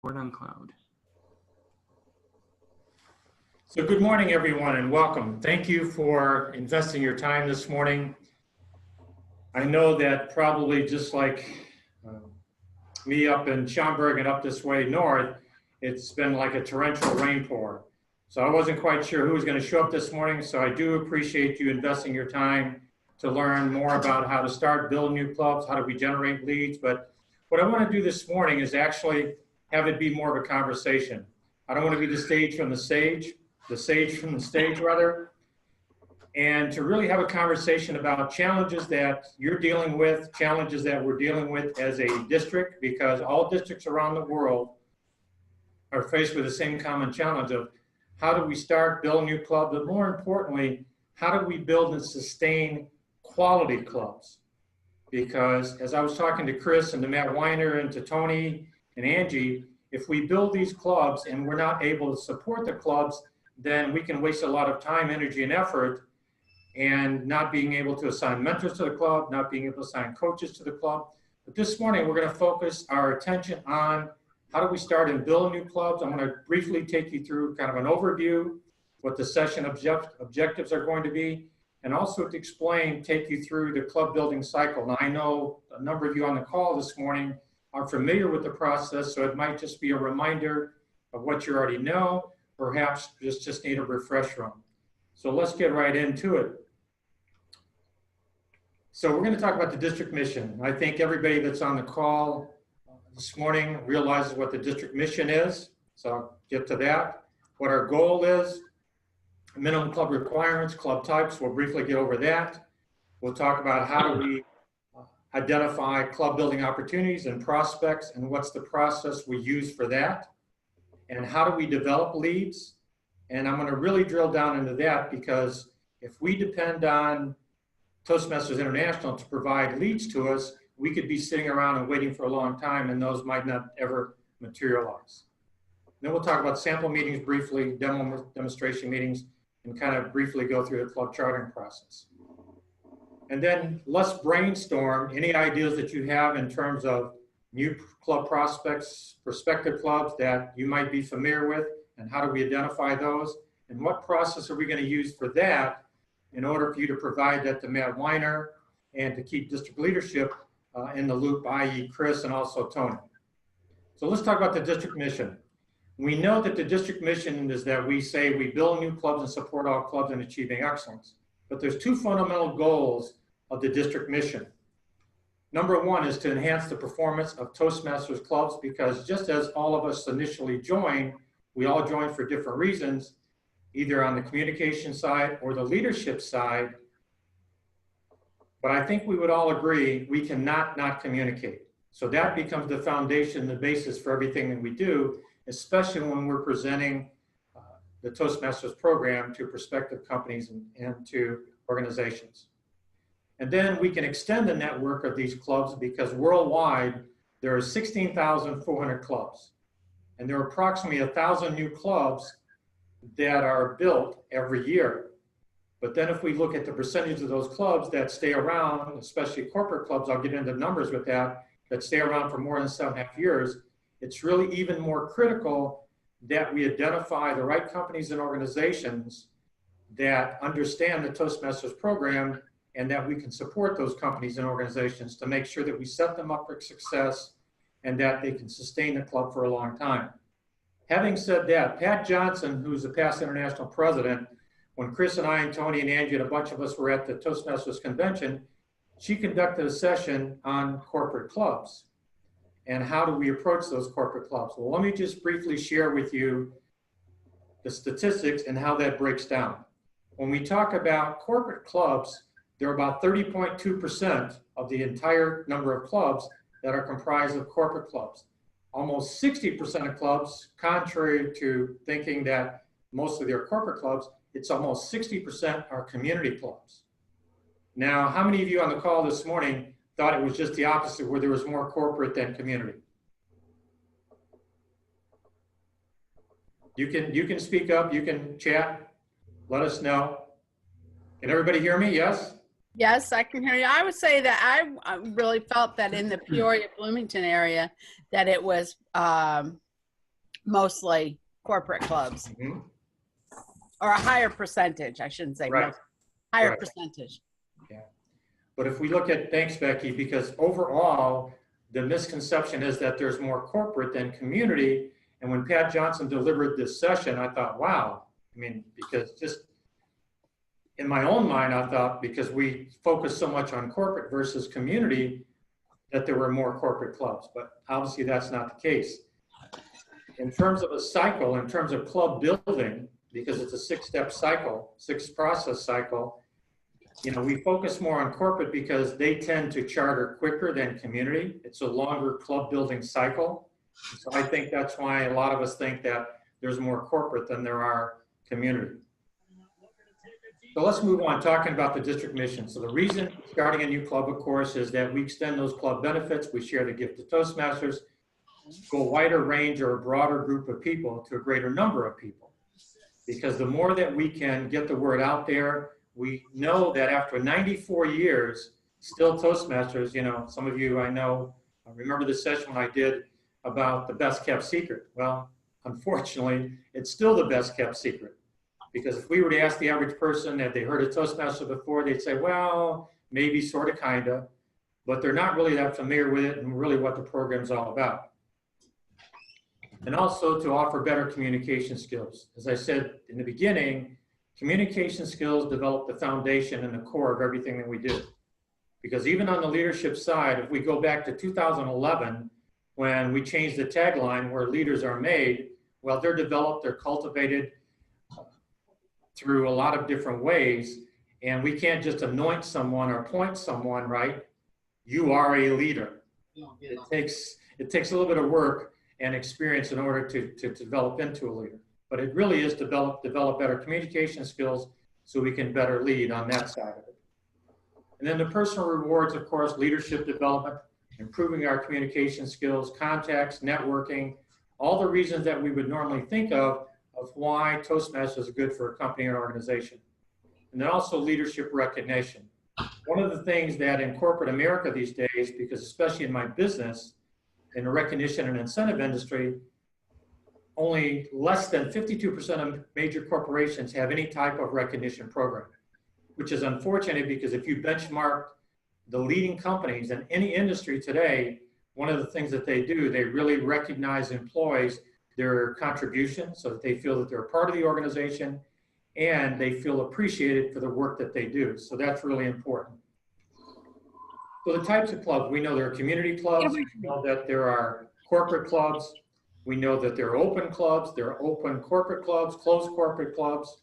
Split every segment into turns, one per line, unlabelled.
Board on cloud.
So good morning, everyone, and welcome. Thank you for investing your time this morning. I know that probably just like me up in Schaumburg and up this way north, it's been like a torrential rain pour. So I wasn't quite sure who was going to show up this morning, so I do appreciate you investing your time to learn more about how to start, build new clubs, how do we generate leads. But what I want to do this morning is actually have it be more of a conversation. I don't want to be the sage from the sage rather, and to really have a conversation about challenges that you're dealing with, challenges that we're dealing with as a district, because all districts around the world are faced with the same common challenge of how do we start, build new clubs, but more importantly, how do we build and sustain quality clubs? Because as I was talking to Chris and to Matt Weiner and to Tony and Angie, if we build these clubs and we're not able to support the clubs, then we can waste a lot of time, energy, and effort and not being able to assign mentors to the club, not being able to assign coaches to the club. But this morning, we're going to focus our attention on how do we start and build new clubs. I'm going to briefly take you through kind of an overview, what the session objectives are going to be, and also to explain, take you through the club building cycle. Now, I know a number of you on the call this morning are familiar with the process, so it might just be a reminder of what you already know, perhaps just need a refresher on. So let's get right into it. So we're going to talk about the district mission. I think everybody that's on the call this morning realizes what the district mission is. So I'll get to that. What our goal is, minimum club requirements, club types, we'll briefly get over that. We'll talk about how do we identify club building opportunities and prospects and what's the process we use for that. And how do we develop leads? And I'm going to really drill down into that because if we depend on Toastmasters International to provide leads to us, we could be sitting around and waiting for a long time and those might not ever materialize. Then we'll talk about sample meetings briefly, demonstration meetings, and kind of briefly go through the club chartering process. And then let's brainstorm any ideas that you have in terms of new club prospects, prospective clubs that you might be familiar with, and how do we identify those, and what process are we going to use for that in order for you to provide that to Matt Weiner and to keep district leadership in the loop, i.e. Chris and also Tony. So let's talk about the district mission. We know that the district mission is that we say we build new clubs and support all clubs in achieving excellence. But there's two fundamental goals of the district mission. Number one is to enhance the performance of Toastmasters clubs, because just as all of us initially join, we all join for different reasons, either on the communication side or the leadership side. But I think we would all agree we cannot not communicate. So that becomes the foundation, the basis for everything that we do, especially when we're presenting the Toastmasters program to prospective companies and to organizations. And then we can extend the network of these clubs because worldwide, there are 16,400 clubs. And there are approximately 1,000 new clubs that are built every year. But then if we look at the percentage of those clubs that stay around, especially corporate clubs, I'll get into numbers with that stay around for more than 7.5 years, it's really even more critical that we identify the right companies and organizations that understand the Toastmasters program and that we can support those companies and organizations to make sure that we set them up for success and that they can sustain the club for a long time. Having said that, Pat Johnson, who's a past international president, when Chris and I and Tony and Angie and a bunch of us were at the Toastmasters convention, she conducted a session on corporate clubs and how do we approach those corporate clubs. Well, let me just briefly share with you the statistics and how that breaks down. When we talk about corporate clubs, there are about 30.2% of the entire number of clubs that are comprised of corporate clubs. Almost 60% of clubs, contrary to thinking that most of their corporate clubs, it's almost 60% are community clubs. Now, how many of you on the call this morning thought it was just the opposite, where there was more corporate than community? You can speak up, you can chat, let us know. Can everybody hear me? Yes?
Yes, I can hear you. I would say that I really felt that in the Peoria, Bloomington area, that it was mostly corporate clubs,
Mhm.
or a higher percentage, I shouldn't say
Right.
most, higher
Right.
percentage.
Yeah. But if we look at, thanks, Becky, because overall, the misconception is that there's more corporate than community. And when Pat Johnson delivered this session, I thought, wow. I mean, because just in my own mind, I thought because we focus so much on corporate versus community, that there were more corporate clubs. But obviously, that's not the case. In terms of a cycle, in terms of club building, because it's a 6-step cycle, 6-process cycle, you know, we focus more on corporate because they tend to charter quicker than community. It's a longer club building cycle. So I think that's why a lot of us think that there's more corporate than there are community. So let's move on, talking about the district mission. So the reason starting a new club, of course, is that we extend those club benefits. We share the gift of Toastmasters, go a wider range or a broader group of people to a greater number of people. Because the more that we can get the word out there, we know that after 94 years, still Toastmasters, you know, some of you I know, I remember the session when I did about the best kept secret. Well, unfortunately, it's still the best kept secret. Because if we were to ask the average person that they heard of Toastmasters before, they'd say, well, maybe, sort of, kind of, but they're not really that familiar with it and really what the program's all about. And also to offer better communication skills. As I said in the beginning, communication skills develop the foundation and the core of everything that we do. Because even on the leadership side, if we go back to 2011, when we changed the tagline where leaders are made, well, they're developed, they're cultivated through a lot of different ways. And we can't just anoint someone or appoint someone, right? You are a leader. It takes a little bit of work and experience in order to develop into a leader. But it really is develop better communication skills so we can better lead on that side of it. And then the personal rewards, of course, leadership development, improving our communication skills, contacts, networking, all the reasons that we would normally think of why Toastmasters is good for a company or organization. And then also leadership recognition. One of the things that in corporate America these days, because especially in my business, in the recognition and incentive industry, only less than 52% of major corporations have any type of recognition program, which is unfortunate because if you benchmark the leading companies in any industry today, one of the things that they do, they really recognize employees, their contribution, so that they feel that they're a part of the organization and they feel appreciated for the work that they do. So that's really important. So the types of clubs, we know there are community clubs, we know that there are corporate clubs, we know that there are open clubs, there are open corporate clubs, closed corporate clubs,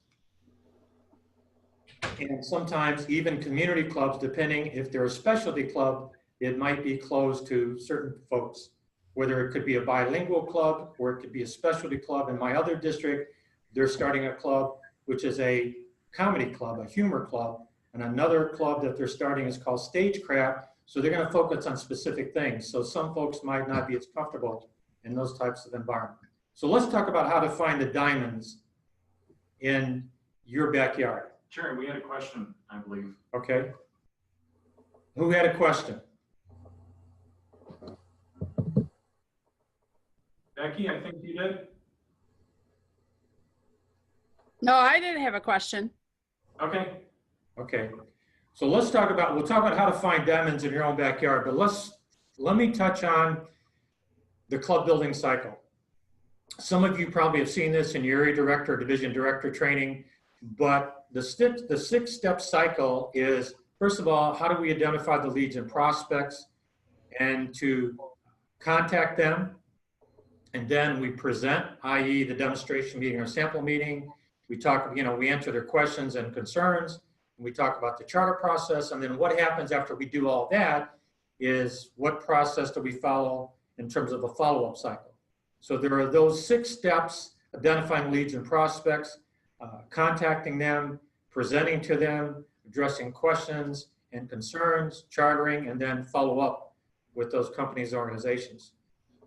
and sometimes even community clubs, depending if they're a specialty club, it might be closed to certain folks, whether it could be a bilingual club or it could be a specialty club. In my other district, they're starting a club, which is a comedy club, a humor club, and another club that they're starting is called Stagecraft. So they're going to focus on specific things. So some folks might not be as comfortable in those types of environments. So let's talk about how to find the diamonds in your backyard.
Sure, we had a question, I believe.
Okay. Who had a question?
Becky, I think you did.
No, I didn't have a question.
Okay.
Okay. So let's talk about, we'll talk about how to find diamonds in your own backyard, but let me touch on the club building cycle. Some of you probably have seen this in your area director or division director training, but the 6-step cycle is, first of all, how do we identify the leads and prospects and to contact them? And then we present, i.e. the demonstration meeting or sample meeting. We talk, we answer their questions and concerns. We talk about the charter process. And then what happens after we do all that is what process do we follow in terms of a follow-up cycle. So there are those 6 steps: identifying leads and prospects, contacting them, presenting to them, addressing questions and concerns, chartering, and then follow up with those companies, organizations.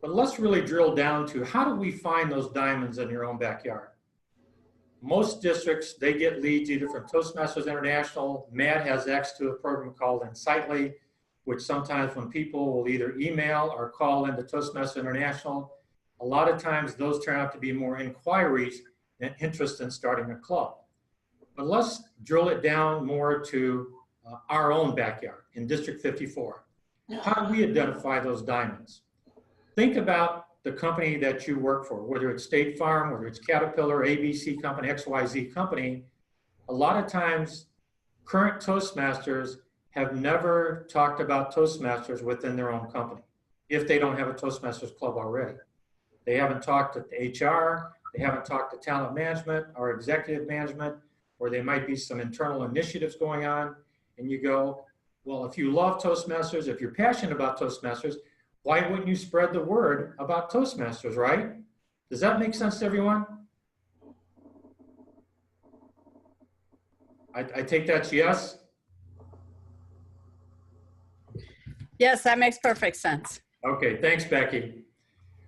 But let's really drill down to how do we find those diamonds in your own backyard? Most districts, they get leads either from Toastmasters International. Matt has access to a program called Insightly, which sometimes when people will either email or call into Toastmasters International, a lot of times those turn out to be more inquiries than interest in starting a club. But let's drill it down more to our own backyard in District 54. How do we identify those diamonds? Think about the company that you work for, whether it's State Farm, whether it's Caterpillar, ABC company, XYZ company. A lot of times, current Toastmasters have never talked about Toastmasters within their own company, if they don't have a Toastmasters club already. They haven't talked to HR, they haven't talked to talent management or executive management, or there might be some internal initiatives going on, and you go, well, if you love Toastmasters, if you're passionate about Toastmasters, why wouldn't you spread the word about Toastmasters, right? Does that make sense to everyone? I take that's yes.
Yes, that makes perfect sense.
Okay, thanks, Becky.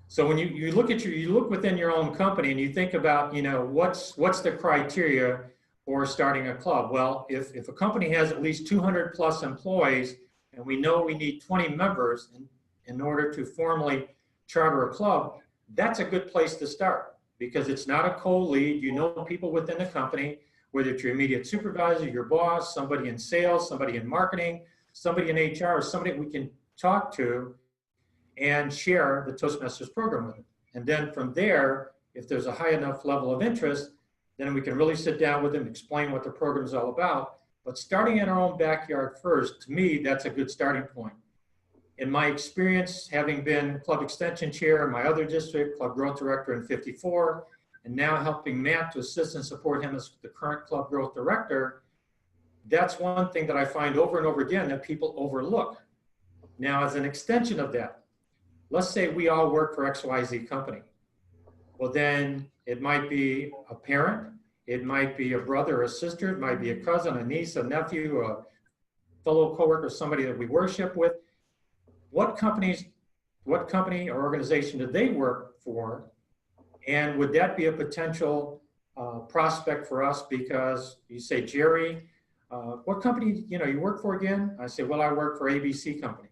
So when you look at you look within your own company and you think about, what's the criteria for starting a club? Well, if a company has at least 200 plus employees and we know we need 20 members in order to formally charter a club, that's a good place to start because it's not a cold lead. You know people within the company, whether it's your immediate supervisor, your boss, somebody in sales, somebody in marketing, somebody in HR, or somebody we can talk to and share the Toastmasters program with them. And then from there, if there's a high enough level of interest, then we can really sit down with them, explain what the program is all about. But starting in our own backyard first, to me, that's a good starting point. In my experience, having been club extension chair in my other district, club growth director in 54, and now helping Matt to assist and support him as the current club growth director, that's one thing that I find over and over again that people overlook. Now, as an extension of that, let's say we all work for XYZ company. Well, then it might be a parent, it might be a brother or a sister, it might be a cousin, a niece, a nephew, a fellow coworker, somebody that we worship with. What company or organization do they work for? And would that be a potential prospect for us? Because you say, Jerry, what company you work for again? I say, well, I work for ABC company.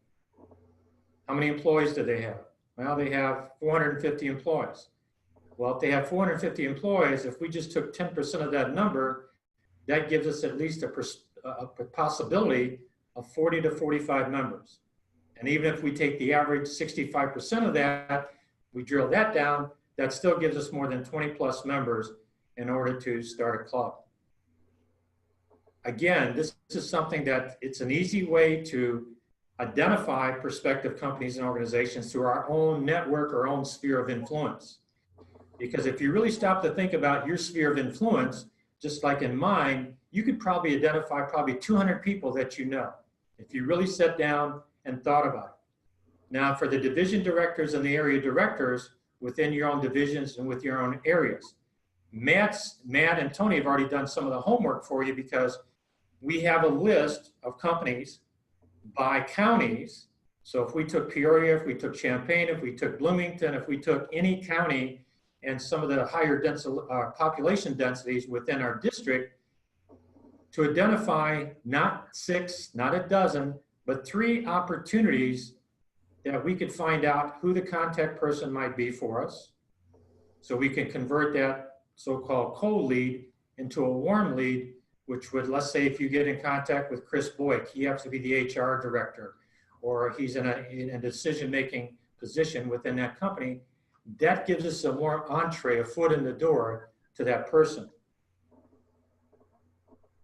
How many employees do they have? Well, they have 450 employees. Well, if they have 450 employees, if we just took 10% of that number, that gives us at least a possibility of 40 to 45 members. And even if we take the average 65% of that, we drill that down, that still gives us more than 20 plus members in order to start a club. Again, this is something that it's an easy way to identify prospective companies and organizations through our own network or own sphere of influence. Because if you really stop to think about your sphere of influence, just like in mine, you could probably identify 200 people that you know, if you really sat down and thought about it. Now, for the division directors and the area directors within your own divisions and with your own areas, Matt and Tony have already done some of the homework for you because we have a list of companies by counties. So if we took Peoria, if we took Champaign, if we took Bloomington, if we took any county and some of the higher population densities within our district, to identify not 6, not a dozen, but 3 opportunities that we could find out who the contact person might be for us. So we can convert that so-called cold lead into a warm lead, which would, let's say if you get in contact with Chris Boyk, he happens to be the HR director, or he's in a decision-making position within that company, that gives us a warm entree, a foot in the door to that person.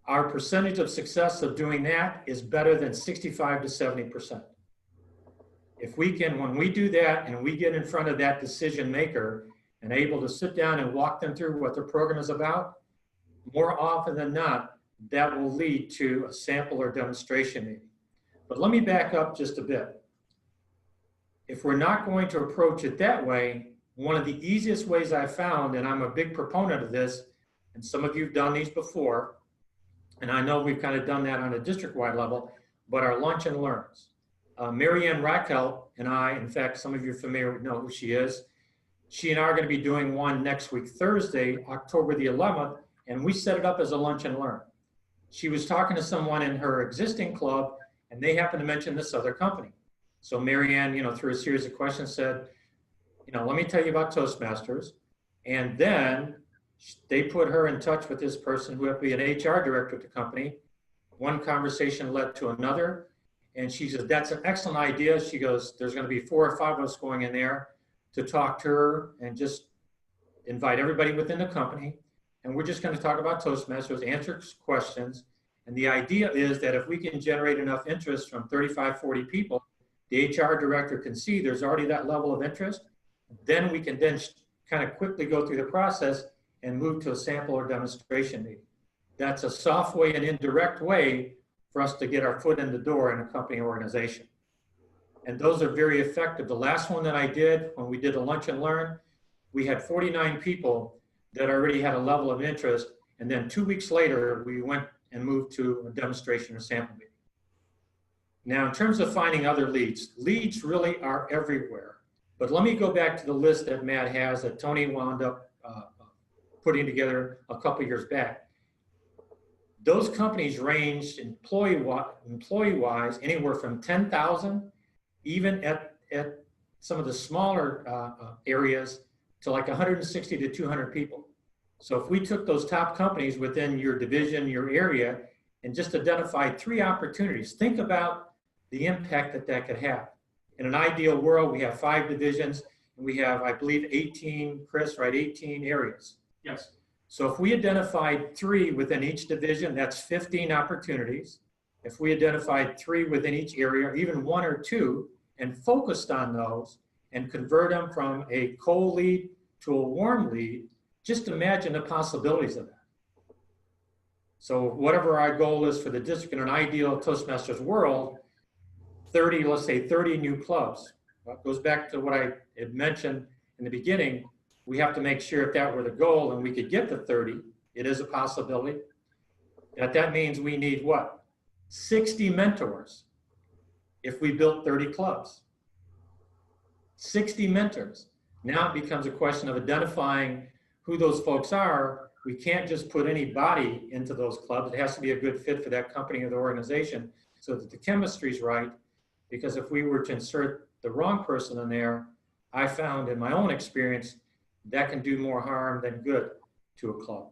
Our percentage of success of doing that is better than 65 to 70%. If we can, when we do that and we get in front of that decision maker and able to sit down and walk them through what their program is about, more often than not, that will lead to a sample or demonstration meeting. But let me back up just a bit. If we're not going to approach it that way, one of the easiest ways I found, and I'm a big proponent of this, and some of you have done these before, and I know we've kind of done that on a district-wide level, but our lunch and learns. Mary Ann Raquel and I, in fact, some of you are familiar, know who she is. She and I are going to be doing one next week, Thursday, October the 11th, and we set it up as a lunch and learn. She was talking to someone in her existing club, and they happened to mention this other company. So Mary Ann, through a series of questions said, let me tell you about Toastmasters. And then they put her in touch with this person who would be an HR director at the company. One conversation led to another. And she says, that's an excellent idea. She goes, there's going to be 4 or 5 of us going in there to talk to her and just invite everybody within the company. And we're just going to talk about Toastmasters, answer questions. And the idea is that if we can generate enough interest from 35, 40 people, the HR director can see there's already that level of interest. Then we can then kind of quickly go through the process and move to a sample or demonstration meeting. That's a soft way and indirect way for us to get our foot in the door in a company organization. And those are very effective. The last one that I did, when we did a lunch and learn, we had 49 people that already had a level of interest. And then 2 weeks later, we went and moved to a demonstration or sample meeting. Now, in terms of finding other leads really are everywhere. But let me go back to the list that Matt has that Tony wound up putting together a couple years back. Those companies ranged employee-wise anywhere from 10,000, even at some of the smaller areas, to like 160 to 200 people. So if we took those top companies within your division, your area, and just identified 3 opportunities, think about the impact that that could have. In an ideal world, we have 5 divisions, and we have, I believe, 18, Chris, right, 18 areas.
Yes.
So if we identified 3 within each division, that's 15 opportunities. If we identified 3 within each area, even 1 or 2, and focused on those and convert them from a cold lead to a warm lead, just imagine the possibilities of that. So whatever our goal is for the district in an ideal Toastmasters world, 30, let's say 30 new clubs. Well, it goes back to what I had mentioned in the beginning. We have to make sure if that were the goal and we could get to 30, it is a possibility. That means we need what? 60 mentors if we built 30 clubs. 60 mentors. Now it becomes a question of identifying who those folks are. We can't just put anybody into those clubs. It has to be a good fit for that company or the organization so that the chemistry is right. Because if we were to insert the wrong person in there, I found in my own experience, that can do more harm than good to a club.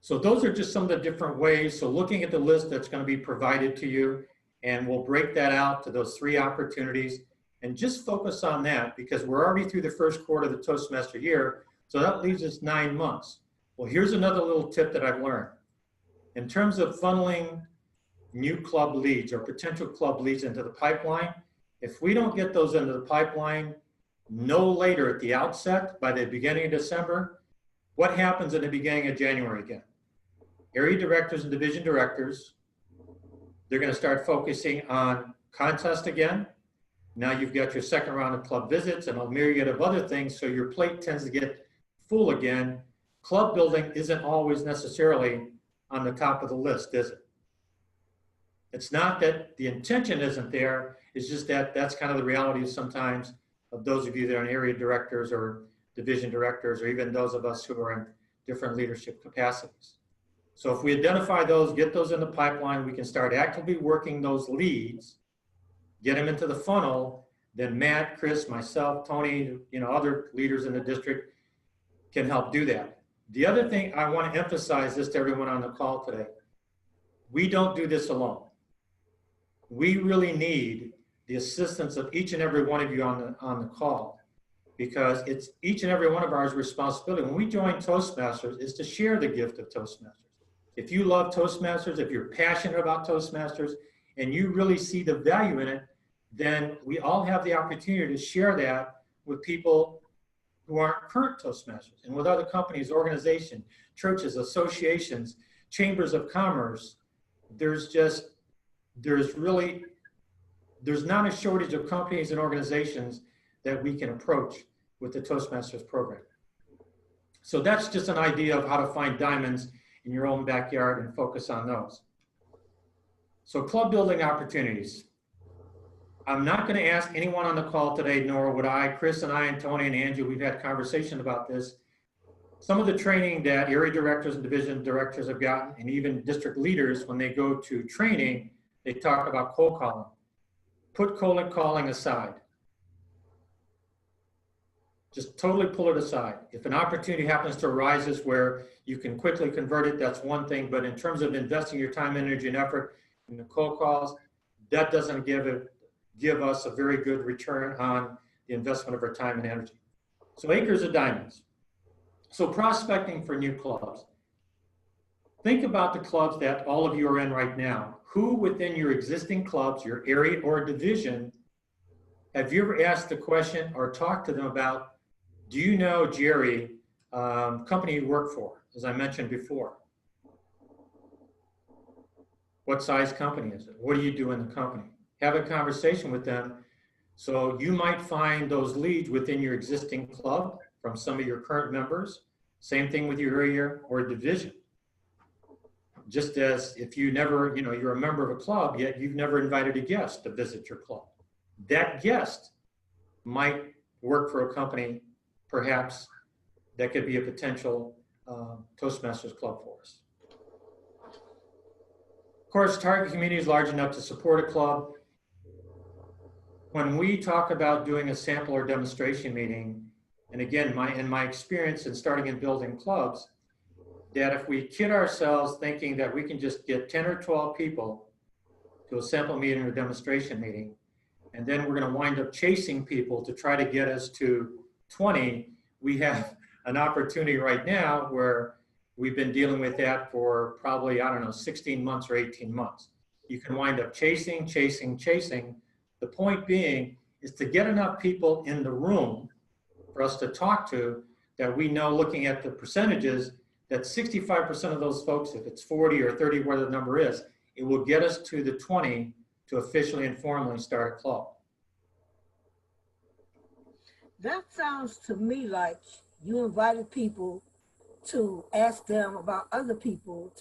So those are just some of the different ways. So looking at the list that's going to be provided to you, and we'll break that out to those 3 opportunities and just focus on that because we're already through the first quarter of the Toastmaster year. So that leaves us 9 months. Well, here's another little tip that I've learned. In terms of funneling new club leads or potential club leads into the pipeline, if we don't get those into the pipeline no later at the outset, by the beginning of December, what happens in the beginning of January again? Area directors and division directors, they're going to start focusing on contest again. Now you've got your second round of club visits and a myriad of other things, so your plate tends to get full again. Club building isn't always necessarily on the top of the list, is it? It's not that the intention isn't there, it's just that that's kind of the reality sometimes of those of you that are area directors or division directors, or even those of us who are in different leadership capacities. So if we identify those, get those in the pipeline, we can start actively working those leads, get them into the funnel, then Matt, Chris, myself, Tony, other leaders in the district can help do that. The other thing I want to emphasize this to everyone on the call today, we don't do this alone. We really need the assistance of each and every one of you on the call, because it's each and every one of our responsibility. When we join Toastmasters, is to share the gift of Toastmasters. If you love Toastmasters, if you're passionate about Toastmasters, and you really see the value in it, then we all have the opportunity to share that with people who aren't current Toastmasters and with other companies, organizations, churches, associations, chambers of commerce. There's not a shortage of companies and organizations that we can approach with the Toastmasters program. So that's just an idea of how to find diamonds in your own backyard and focus on those. So club building opportunities. I'm not going to ask anyone on the call today, nor would I. Chris and I and Tony and Andrew, we've had conversation about this. Some of the training that area directors and division directors have gotten, and even district leaders, when they go to training, they talk about cold calling. Put cold calling aside. just totally pull it aside. If an opportunity happens to arise where you can quickly convert it, that's one thing. But in terms of investing your time, energy, and effort in the cold calls, that doesn't give us a very good return on the investment of our time and energy. So acres of diamonds. So prospecting for new clubs. Think about the clubs that all of you are in right now. Who within your existing clubs, your area or division, have you ever asked the question or talked to them about, do you know Jerry, company you work for, as I mentioned before? What size company is it? What do you do in the company? Have a conversation with them. So you might find those leads within your existing club from some of your current members. Same thing with your area or division. Just as if you never, you're a member of a club, yet you've never invited a guest to visit your club. That guest might work for a company, perhaps, that could be a potential Toastmasters club for us. Of course, target community is large enough to support a club. When we talk about doing a sample or demonstration meeting, and again, in my experience in starting and building clubs, that if we kid ourselves thinking that we can just get 10 or 12 people to a sample meeting or demonstration meeting, and then we're going to wind up chasing people to try to get us to 20, we have an opportunity right now where we've been dealing with that for probably, 16 months or 18 months. You can wind up chasing. The point being is to get enough people in the room for us to talk to that we know, looking at the percentages, that 65% of those folks, if it's 40 or 30, whatever the number is, it will get us to the 20 to officially and formally start a club.
That sounds to me like you invited people to ask them about other people,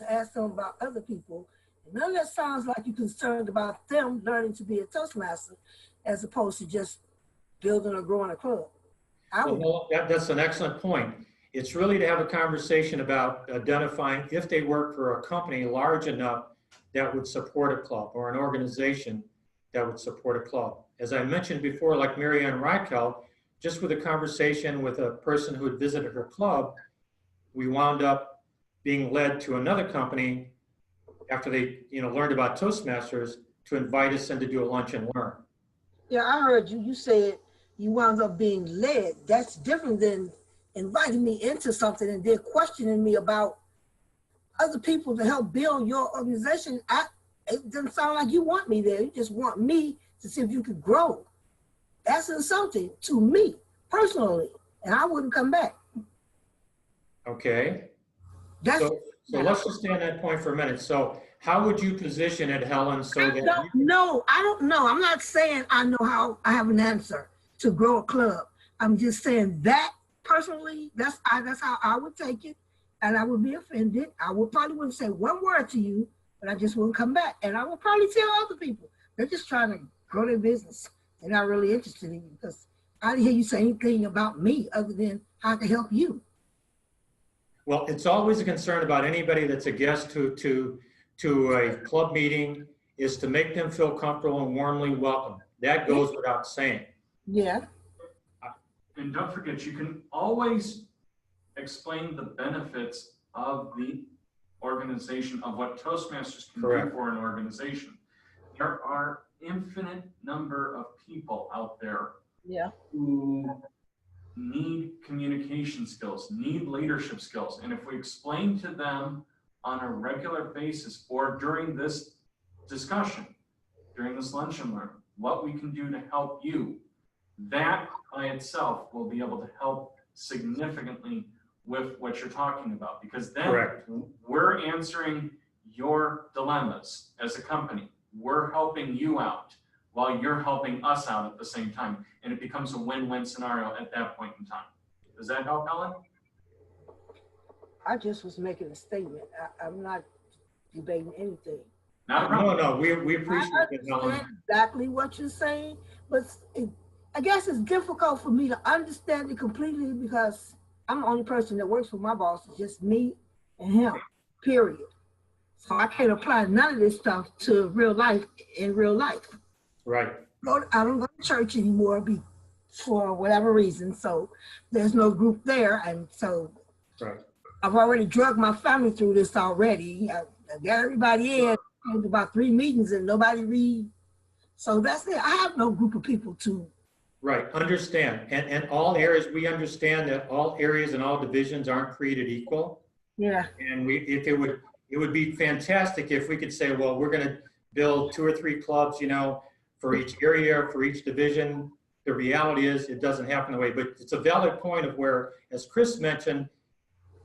And none of that sounds like you're concerned about them learning to be a Toastmaster as opposed to just building or growing a club.
That's an excellent point. It's really to have a conversation about identifying if they work for a company large enough that would support a club or an organization that would support a club. As I mentioned before, like Marianne Reichel, just with a conversation with a person who had visited her club, we wound up being led to another company after they learned about Toastmasters to invite us in to do a lunch and learn.
Yeah, I heard you. You said you wound up being led. That's different than inviting me into something and then questioning me about other people to help build your organization. It doesn't sound like you want me there. You just want me to see if you could grow. That's insulting to me personally, and I wouldn't come back.
Okay. So let's just stay on that point for a minute. So how would you position it, Helen, so that
I don't know. I'm not saying I know how I have an answer to grow a club. I'm just saying that personally, that's how I would take it, and I would be offended. I wouldn't say one word to you, but I just wouldn't come back. And I would probably tell other people. They're just trying to grow their business. They're not really interested in you because I didn't hear you say anything about me other than how I can help you.
Well, it's always a concern about anybody that's a guest to a club meeting is to make them feel comfortable and warmly welcome. That goes without saying.
Yeah.
And don't forget, you can always explain the benefits of the organization, of what Toastmasters can do for an organization. There are infinite number of people out there who need communication skills, need leadership skills. And if we explain to them on a regular basis or during this discussion, during this lunch and learn, what we can do to help you, that by itself will be able to help significantly with what you're talking about, because then we're answering your dilemmas as a company. We're helping you out while you're helping us out at the same time. And it becomes a win-win scenario at that point in time. Does that help, Helen?
I just was making a statement. I'm not debating anything.
No, we appreciate it, Helen.
I understand exactly what you're saying, but I guess it's difficult for me to understand it completely because I'm the only person that works for my boss. It's just me and him, period. So I can't apply none of this stuff to real life in real life.
Right.
I don't go to church anymore for whatever reason. So there's no group there. And so
Right.
I've already drugged my family through this already. I got everybody in about 3 meetings and nobody read. So that's it. I have no group of people to.
Right, understand. And all areas, we understand that all areas and all divisions aren't created equal.
Yeah.
And it would be fantastic if we could say, well, we're going to build 2 or 3 clubs, you know, for each area, for each division. The reality is it doesn't happen that way, but it's a valid point of where, as Chris mentioned,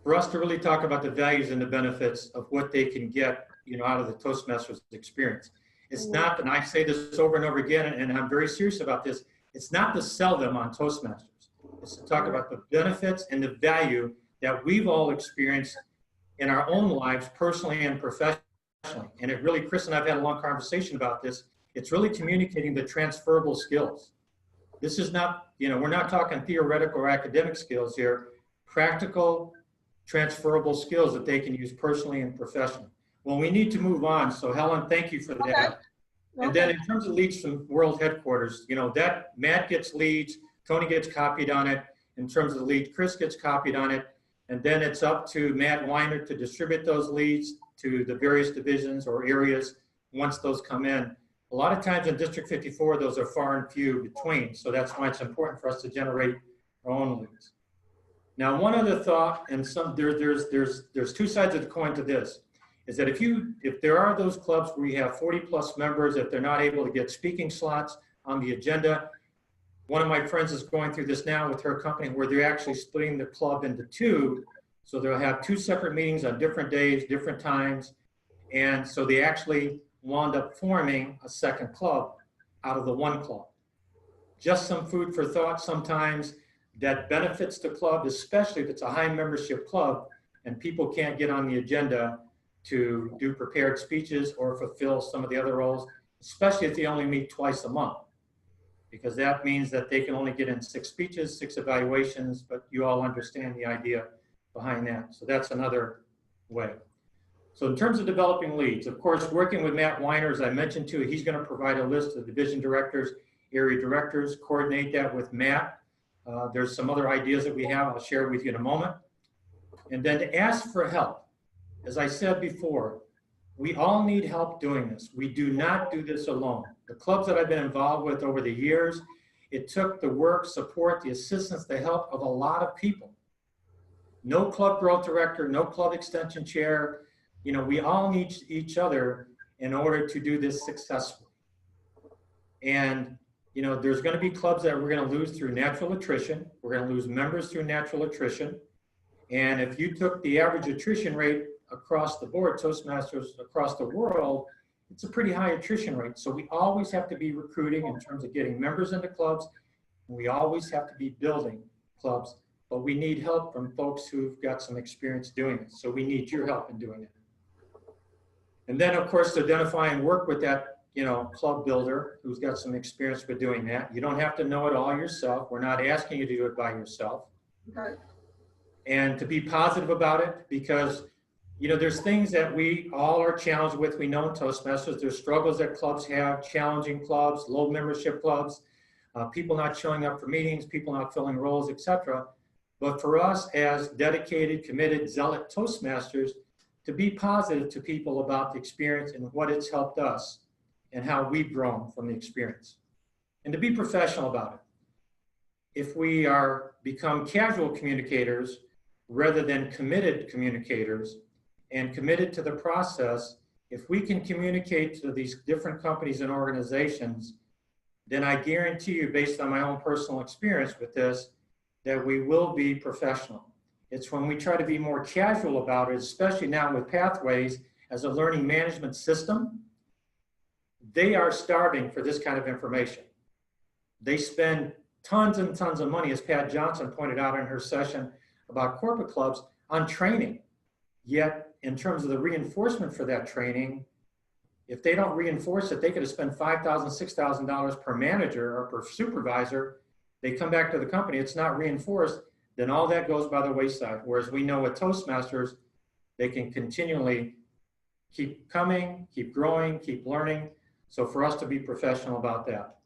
for us to really talk about the values and the benefits of what they can get, you know, out of the Toastmasters experience. It's not, and I say this over and over again, and I'm very serious about this, it's not to sell them on Toastmasters. It's to talk about the benefits and the value that we've all experienced in our own lives, personally and professionally. And it really, Chris and I've had a long conversation about this. It's really communicating the transferable skills. This is not, you know, we're not talking theoretical or academic skills here, practical, transferable skills that they can use personally and professionally. Well, we need to move on. So Helen, thank you for that.
Okay.
And then in terms of leads from world headquarters, you know, that Matt gets leads, Tony gets copied on it. In terms of the lead, Chris gets copied on it. And then it's up to Matt Weiner to distribute those leads to the various divisions or areas once those come in. A lot of times in District 54, those are far and few between. So that's why it's important for us to generate our own leads. Now, one other thought, and there's 2 sides of the coin to this, is that if there are those clubs where you have 40+ members, if they're not able to get speaking slots on the agenda, one of my friends is going through this now with her company where they're actually splitting the club into 2. So they'll have 2 separate meetings on different days, different times. And so they actually wound up forming a second club out of the 1 club. Just some food for thought sometimes that benefits the club, especially if it's a high membership club and people can't get on the agenda to do prepared speeches or fulfill some of the other roles, especially if they only meet twice a month. Because that means that they can only get in 6 speeches, 6 evaluations, but you all understand the idea behind that. So that's another way. So in terms of developing leads, of course, working with Matt Weiner, as I mentioned to you, he's going to provide a list of division directors, area directors, coordinate that with Matt. There's some other ideas that we have I'll share with you in a moment. And then to ask for help. As I said before, we all need help doing this. We do not do this alone. The clubs that I've been involved with over the years, it took the work, support, the assistance, the help of a lot of people. No club growth director, no club extension chair. You know, we all need each other in order to do this successfully. And, you know, there's going to be clubs that we're going to lose through natural attrition. We're going to lose members through natural attrition. And if you took the average attrition rate across the board, Toastmasters across the world, it's a pretty high attrition rate. So we always have to be recruiting in terms of getting members into clubs. And we always have to be building clubs, but we need help from folks who've got some experience doing it. So we need your help in doing it. And then of course, to identify and work with that, you know, club builder who's got some experience with doing that. You don't have to know it all yourself. We're not asking you to do it by yourself.
Okay.
And to be positive about it, because you know, there's things that we all are challenged with. We know in Toastmasters, there's struggles that clubs have, challenging clubs, low membership clubs, people not showing up for meetings, people not filling roles, etc. But for us as dedicated, committed, zealot Toastmasters, to be positive to people about the experience and what it's helped us and how we've grown from the experience. And to be professional about it. If we become casual communicators rather than committed communicators, and committed to the process, if we can communicate to these different companies and organizations, then I guarantee you, based on my own personal experience with this, that we will be professional. It's when we try to be more casual about it, especially now with Pathways as a learning management system, they are starving for this kind of information. They spend tons and tons of money, as Pat Johnson pointed out in her session about corporate clubs, on training. Yet, in terms of the reinforcement for that training, if they don't reinforce it, they could have spent $5,000, $6,000 per manager or per supervisor. They come back to the company, it's not reinforced, then all that goes by the wayside. Whereas we know with Toastmasters, they can continually keep coming, keep growing, keep learning. So for us to be professional about that.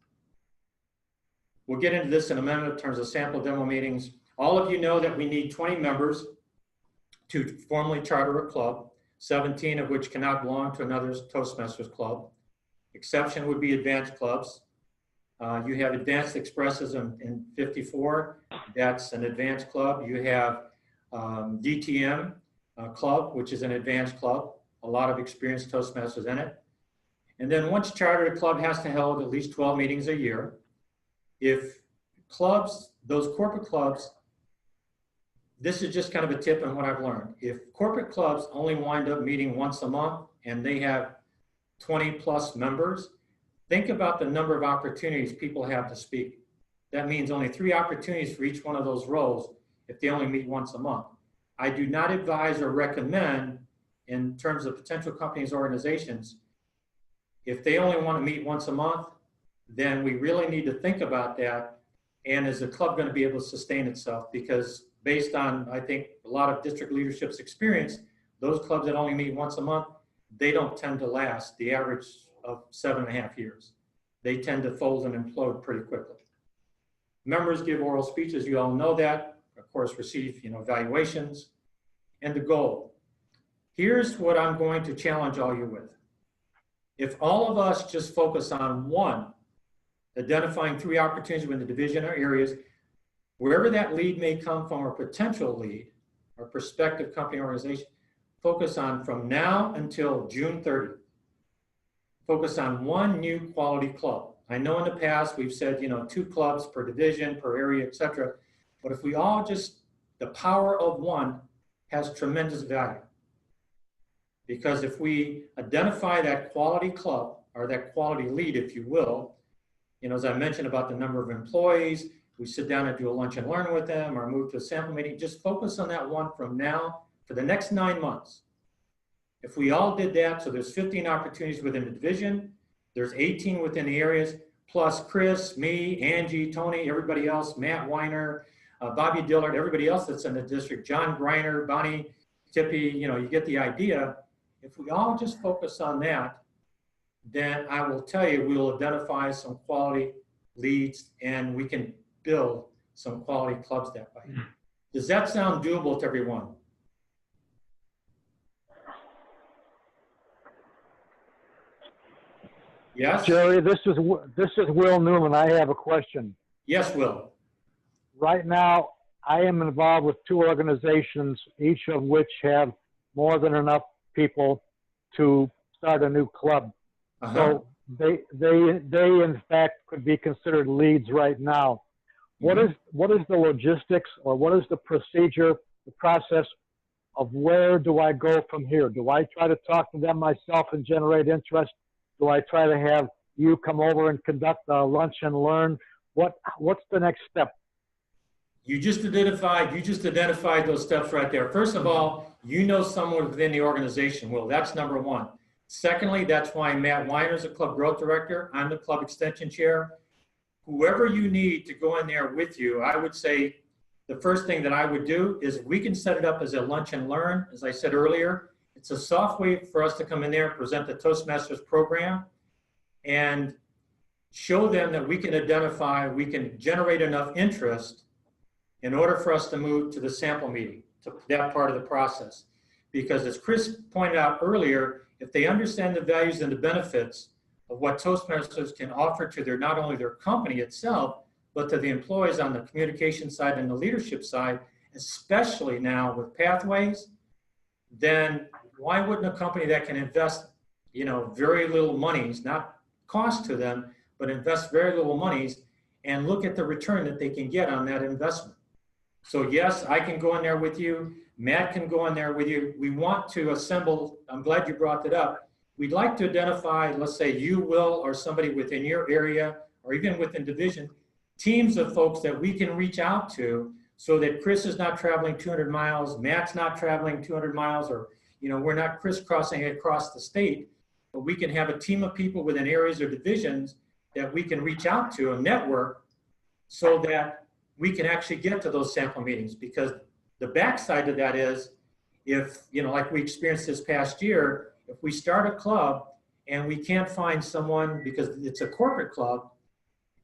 we'll get into this in a minute in terms of sample demo meetings. All of you know that we need 20 members to formally charter a club, 17 of which cannot belong to another Toastmasters club. Exception would be advanced clubs. You have Advanced Expresses in 54. That's an advanced club. You have DTM club, which is an advanced club. A lot of experienced Toastmasters in it. And then once chartered, a club has to hold at least 12 meetings a year. If clubs, those corporate clubs, this is just kind of a tip on what I've learned. If corporate clubs only wind up meeting once a month and they have 20 plus members, think about the number of opportunities people have to speak. That means only 3 opportunities for each one of those roles if they only meet once a month. I do not advise or recommend in terms of potential companies, organizations, if they only want to meet once a month, then we really need to think about that. And is the club going to be able to sustain itself? Because based on, I think, a lot of district leadership's experience, those clubs that only meet once a month, they don't tend to last the average of 7.5 years. They tend to fold and implode pretty quickly. Members give oral speeches, you all know that, of course, receive evaluations, and the goal. Here's what I'm going to challenge all you with. If all of us just focus on one, identifying 3 opportunities within the division or areas, wherever that lead may come from or potential lead or prospective company organization, focus on from now until June 30. Focus on 1 new quality club. I know in the past we've said, 2 clubs per division, per area, etc. But if we all just, the power of 1 has tremendous value. Because if we identify that quality club or that quality lead, if you will, as I mentioned about the number of employees, we sit down and do a lunch and learn with them or move to a sample meeting, just focus on that 1 from now for the next 9 months. If we all did that, so there's 15 opportunities within the division, there's 18 within the areas, plus Chris, me, Angie, Tony, everybody else, Matt Weiner, Bobby Dillard, everybody else that's in the district, John Greiner, Bonnie, Tippy, you get the idea. If we all just focus on that, then I will tell you, we'll identify some quality leads and we can build some quality clubs that way. Does that sound doable to everyone? Yes?
Jerry, this is Will Newman. I have a question.
Yes, Will.
Right now, I am involved with 2 organizations, each of which have more than enough people to start a new club. So they in fact could be considered leads right now. What is the logistics or what is the procedure, the process of where do I go from here? Do I try to talk to them myself and generate interest? Do I try to have you come over and conduct a lunch and learn? What's the next step?
You just identified those steps right there. First of all, someone within the organization. Well, that's number 1. Secondly, that's why Matt Weiner is a club growth director. I'm the club extension chair. Whoever you need to go in there with you, I would say the first thing that I would do is we can set it up as a lunch and learn. As I said earlier, it's a soft way for us to come in there, present the Toastmasters program, and show them that we can generate enough interest in order for us to move to the sample meeting, to that part of the process. Because as Chris pointed out earlier, if they understand the values and the benefits of what Toastmasters can offer to not only their company itself, but to the employees on the communication side and the leadership side, especially now with pathways, then why wouldn't a company that can invest, very little monies, not cost to them, but invest very little monies and look at the return that they can get on that investment? So yes, I can go in there with you. Matt can go in there with you. We want to assemble, I'm glad you brought that up. We'd like to identify, let's say you, Will, or somebody within your area, or even within division, teams of folks that we can reach out to so that Chris is not traveling 200 miles, Matt's not traveling 200 miles, or we're not crisscrossing across the state, but we can have a team of people within areas or divisions that we can reach out to and network so that we can actually get to those sample meetings. Because the backside of that is, if, like we experienced this past year, if we start a club and we can't find someone because it's a corporate club,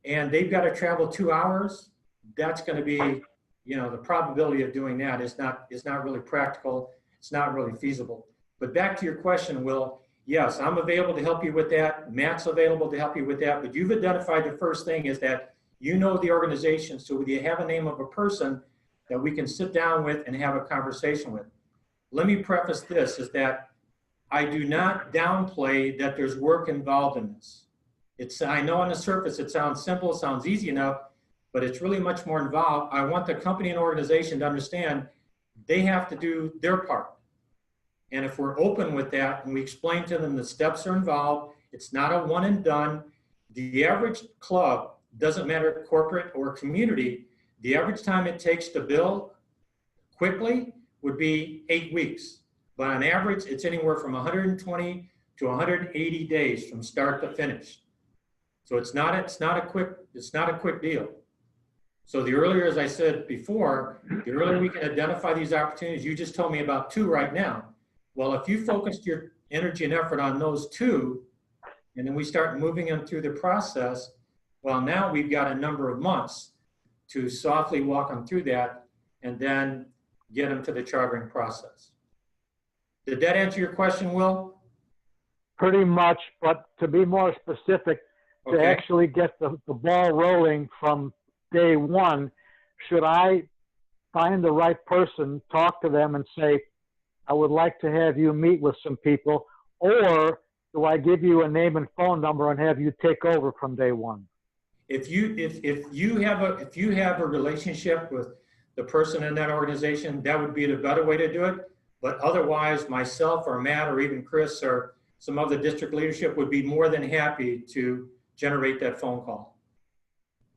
and they've got to travel 2 hours, that's going to be, you know, the probability of doing that is not really practical. It's not really feasible. But back to your question, Will, yes, I'm available to help you with that. Matt's available to help you with that. But you've identified the first thing is that you know the organization. So do you have a name of a person that we can sit down with and have a conversation with? Let me preface this is that I do not downplay that there's work involved in this. I know on the surface it sounds simple, it sounds easy enough, but it's really much more involved. I want the company and organization to understand they have to do their part. And if we're open with that and we explain to them the steps are involved, it's not a one and done. The average club, doesn't matter corporate or community, the average time it takes to build quickly would be 8 weeks. But on average, it's anywhere from 120 to 180 days from start to finish. So it's not a quick deal. So the earlier, as I said before, the earlier we can identify these opportunities. You just told me about 2 right now. Well, if you focused your energy and effort on those 2, and then we start moving them through the process, well, now we've got a number of months to softly walk them through that and then get them to the chartering process. Did that answer your question, Will?
Pretty much, but to be more specific, to
Okay.
actually get the ball rolling from day one, should I find the right person, talk to them and say, I would like to have you meet with some people, or do I give you a name and phone number and have you take over from day one?
If you have a relationship with the person in that organization, that would be the better way to do it. But otherwise, myself or Matt or even Chris or some other district leadership would be more than happy to generate that phone call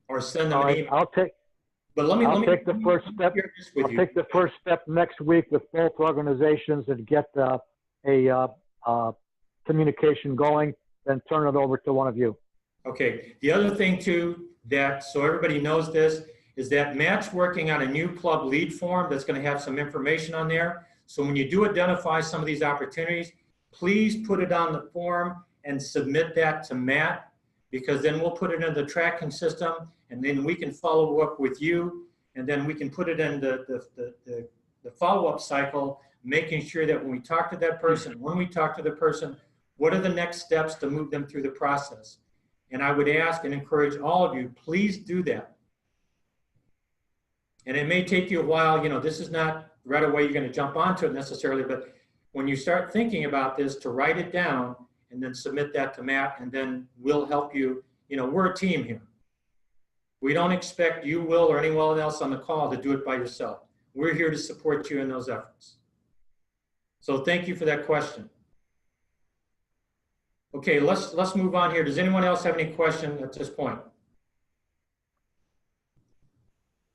or send them
All
an
right,
email.
I'll take the first step. I'll take the first step next week with both organizations and get a communication going, then turn it over to one of you.
Okay. The other thing too, that so everybody knows this, is that Matt's working on a new club lead form that's going to have some information on there. So when you do identify some of these opportunities, please put it on the form and submit that to Matt, because then we'll put it in the tracking system and then we can follow up with you, and then we can put it in the follow-up cycle, making sure that when we talk to that person, what are the next steps to move them through the process? And I would ask and encourage all of you, please do that. And it may take you a while, you know, this is not right away you're going to jump onto it necessarily, but when you start thinking about this, to write it down and then submit that to Matt, and then we'll help you. You know, we're a team here. We don't expect you, Will, or anyone else on the call to do it by yourself. We're here to support you in those efforts. So thank you for that question. Okay, let's move on here. Does anyone else have any question at this point?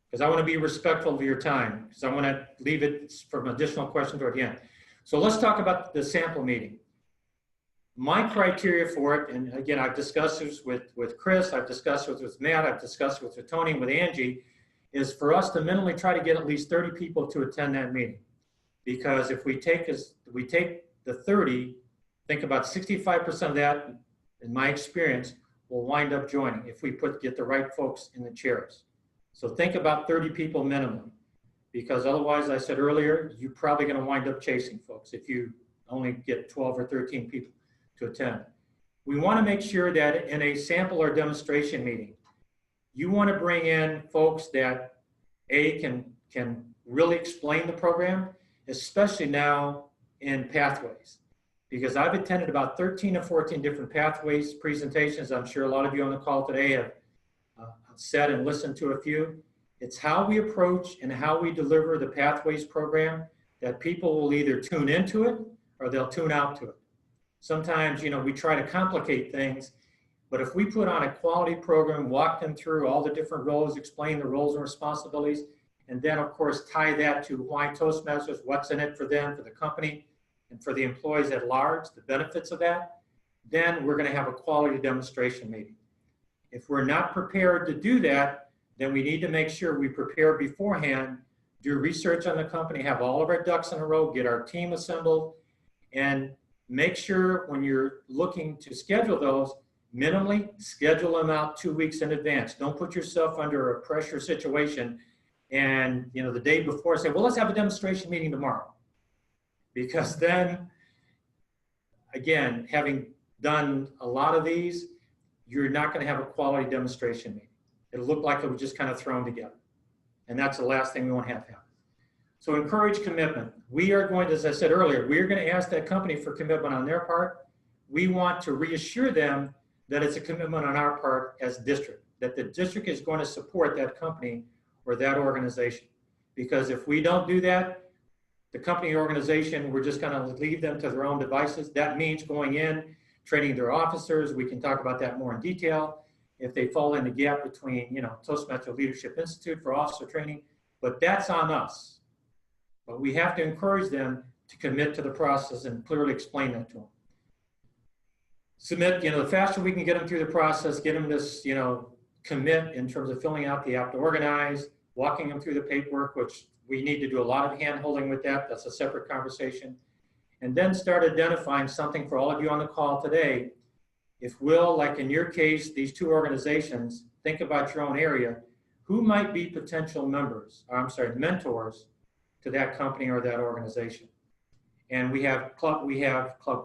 Because I want to be respectful of your time, because I want to leave it for an additional question toward the end. So let's talk about the sample meeting. My criteria for it, and again, I've discussed this with Chris, I've discussed it with Matt, I've discussed it with Tony and with Angie, is for us to minimally try to get at least 30 people to attend that meeting. Because if we take the 30, think about 65% of that, in my experience, will wind up joining if we get the right folks in the chairs. So think about 30 people minimum, because otherwise, I said earlier, you're probably going to wind up chasing folks if you only get 12 or 13 people to attend. We want to make sure that in a sample or demonstration meeting, you want to bring in folks that can really explain the program, especially now in pathways. Because I've attended about 13 or 14 different pathways presentations. I'm sure a lot of you on the call today have said and listened to a few. It's how we approach and how we deliver the pathways program that people will either tune into it or they'll tune out to it. Sometimes, you know, we try to complicate things, but if we put on a quality program, walk them through all the different roles, explain the roles and responsibilities, and then of course tie that to why Toastmasters, what's in it for them, for the company, and for the employees at large, the benefits of that, then we're going to have a quality demonstration meeting. If we're not prepared to do that, then we need to make sure we prepare beforehand, do research on the company, have all of our ducks in a row, get our team assembled, and make sure when you're looking to schedule those, minimally, schedule them out 2 weeks in advance. Don't put yourself under a pressure situation and, you know, the day before say, well, let's have a demonstration meeting tomorrow. Because then, again, having done a lot of these, you're not going to have a quality demonstration meeting. It'll look like it was just kind of thrown together. And that's the last thing we want to have happen. So encourage commitment. We are going to, as I said earlier, we're going to ask that company for commitment on their part. We want to reassure them that it's a commitment on our part as district, that the district is going to support that company or that organization. Because if we don't do that, the company or organization, we're just going to leave them to their own devices. That means going in, training their officers. We can talk about that more in detail. If they fall in the gap between, you know, Toastmaster Leadership Institute for officer training, but that's on us. But we have to encourage them to commit to the process and clearly explain that to them. Submit, you know, the faster we can get them through the process, get them this, you know, commit in terms of filling out the app to organize, walking them through the paperwork, which we need to do a lot of hand-holding with that. That's a separate conversation. And then start identifying something for all of you on the call today. If Will, like in your case, these two organizations, think about your own area, who might be potential members, or I'm sorry, mentors to that company or that organization. And we have club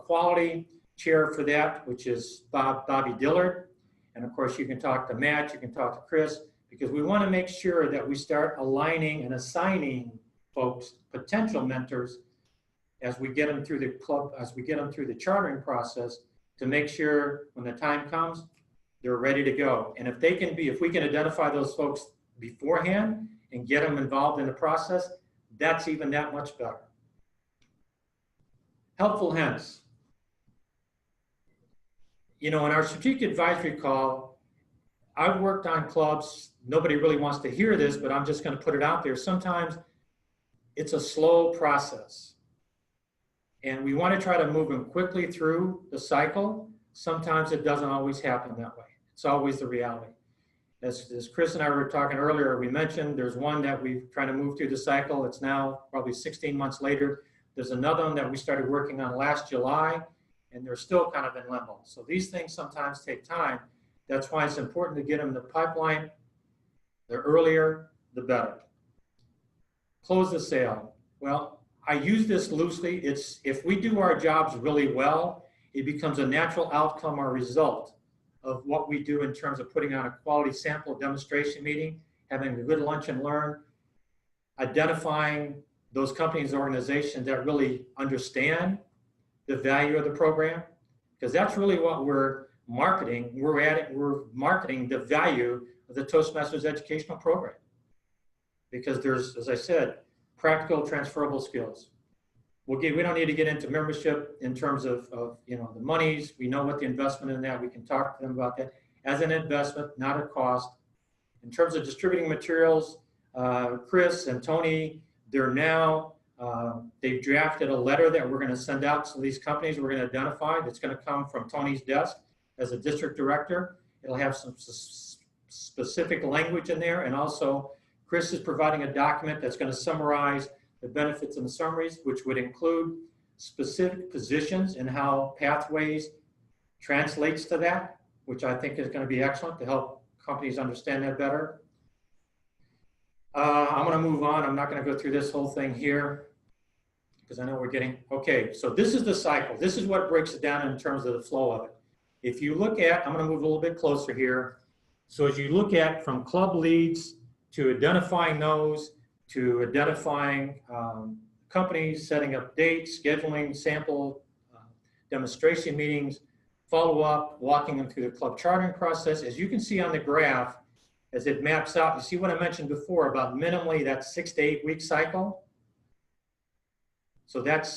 quality chair for that, which is Bobby Dillard. And of course, you can talk to Matt, you can talk to Chris, because we want to make sure that we start aligning and assigning folks, potential mentors, as we get them through the club, as we get them through the chartering process, to make sure when the time comes, they're ready to go. And if they can be, if we can identify those folks beforehand and get them involved in the process, that's even that much better. Helpful hints. You know, in our strategic advisory call, I've worked on clubs. Nobody really wants to hear this, but I'm just going to put it out there. Sometimes it's a slow process. And we want to try to move them quickly through the cycle. Sometimes it doesn't always happen that way. It's always the reality. As Chris and I were talking earlier, we mentioned there's one that we're trying to move through the cycle. It's now probably 16 months later. There's another one that we started working on last July, and they're still kind of in limbo. So these things sometimes take time. That's why it's important to get them in the pipeline. The earlier, the better. Close the sale. Well, I use this loosely. It's if we do our jobs really well, it becomes a natural outcome or result of what we do in terms of putting on a quality sample demonstration meeting, having a good lunch and learn, identifying those companies, organizations that really understand the value of the program, because that's really what we're marketing. We're marketing the value of the Toastmasters educational program, because there's, as I said, practical transferable skills. We don't need to get into membership in terms of you know, the monies. We know what the investment in that. We can talk to them about that as an investment, not a cost. In terms of distributing materials, Chris and Tony, they're now, they've drafted a letter that we're going to send out to these companies we're going to identify. That's going to come from Tony's desk as a district director. It'll have some specific language in there, and also Chris is providing a document that's going to summarize the benefits and the summaries, which would include specific positions and how Pathways translates to that, which I think is going to be excellent to help companies understand that better. I'm going to move on. I'm not going to go through this whole thing here because I know we're getting, okay, so this is the cycle. This is what breaks it down in terms of the flow of it. If you look at, I'm going to move a little bit closer here. So as you look at from club leads to identifying those, to identifying companies, setting up dates, scheduling sample demonstration meetings, follow up, walking them through the club chartering process. As you can see on the graph, as it maps out, you see what I mentioned before about minimally that 6 to 8 week cycle. So that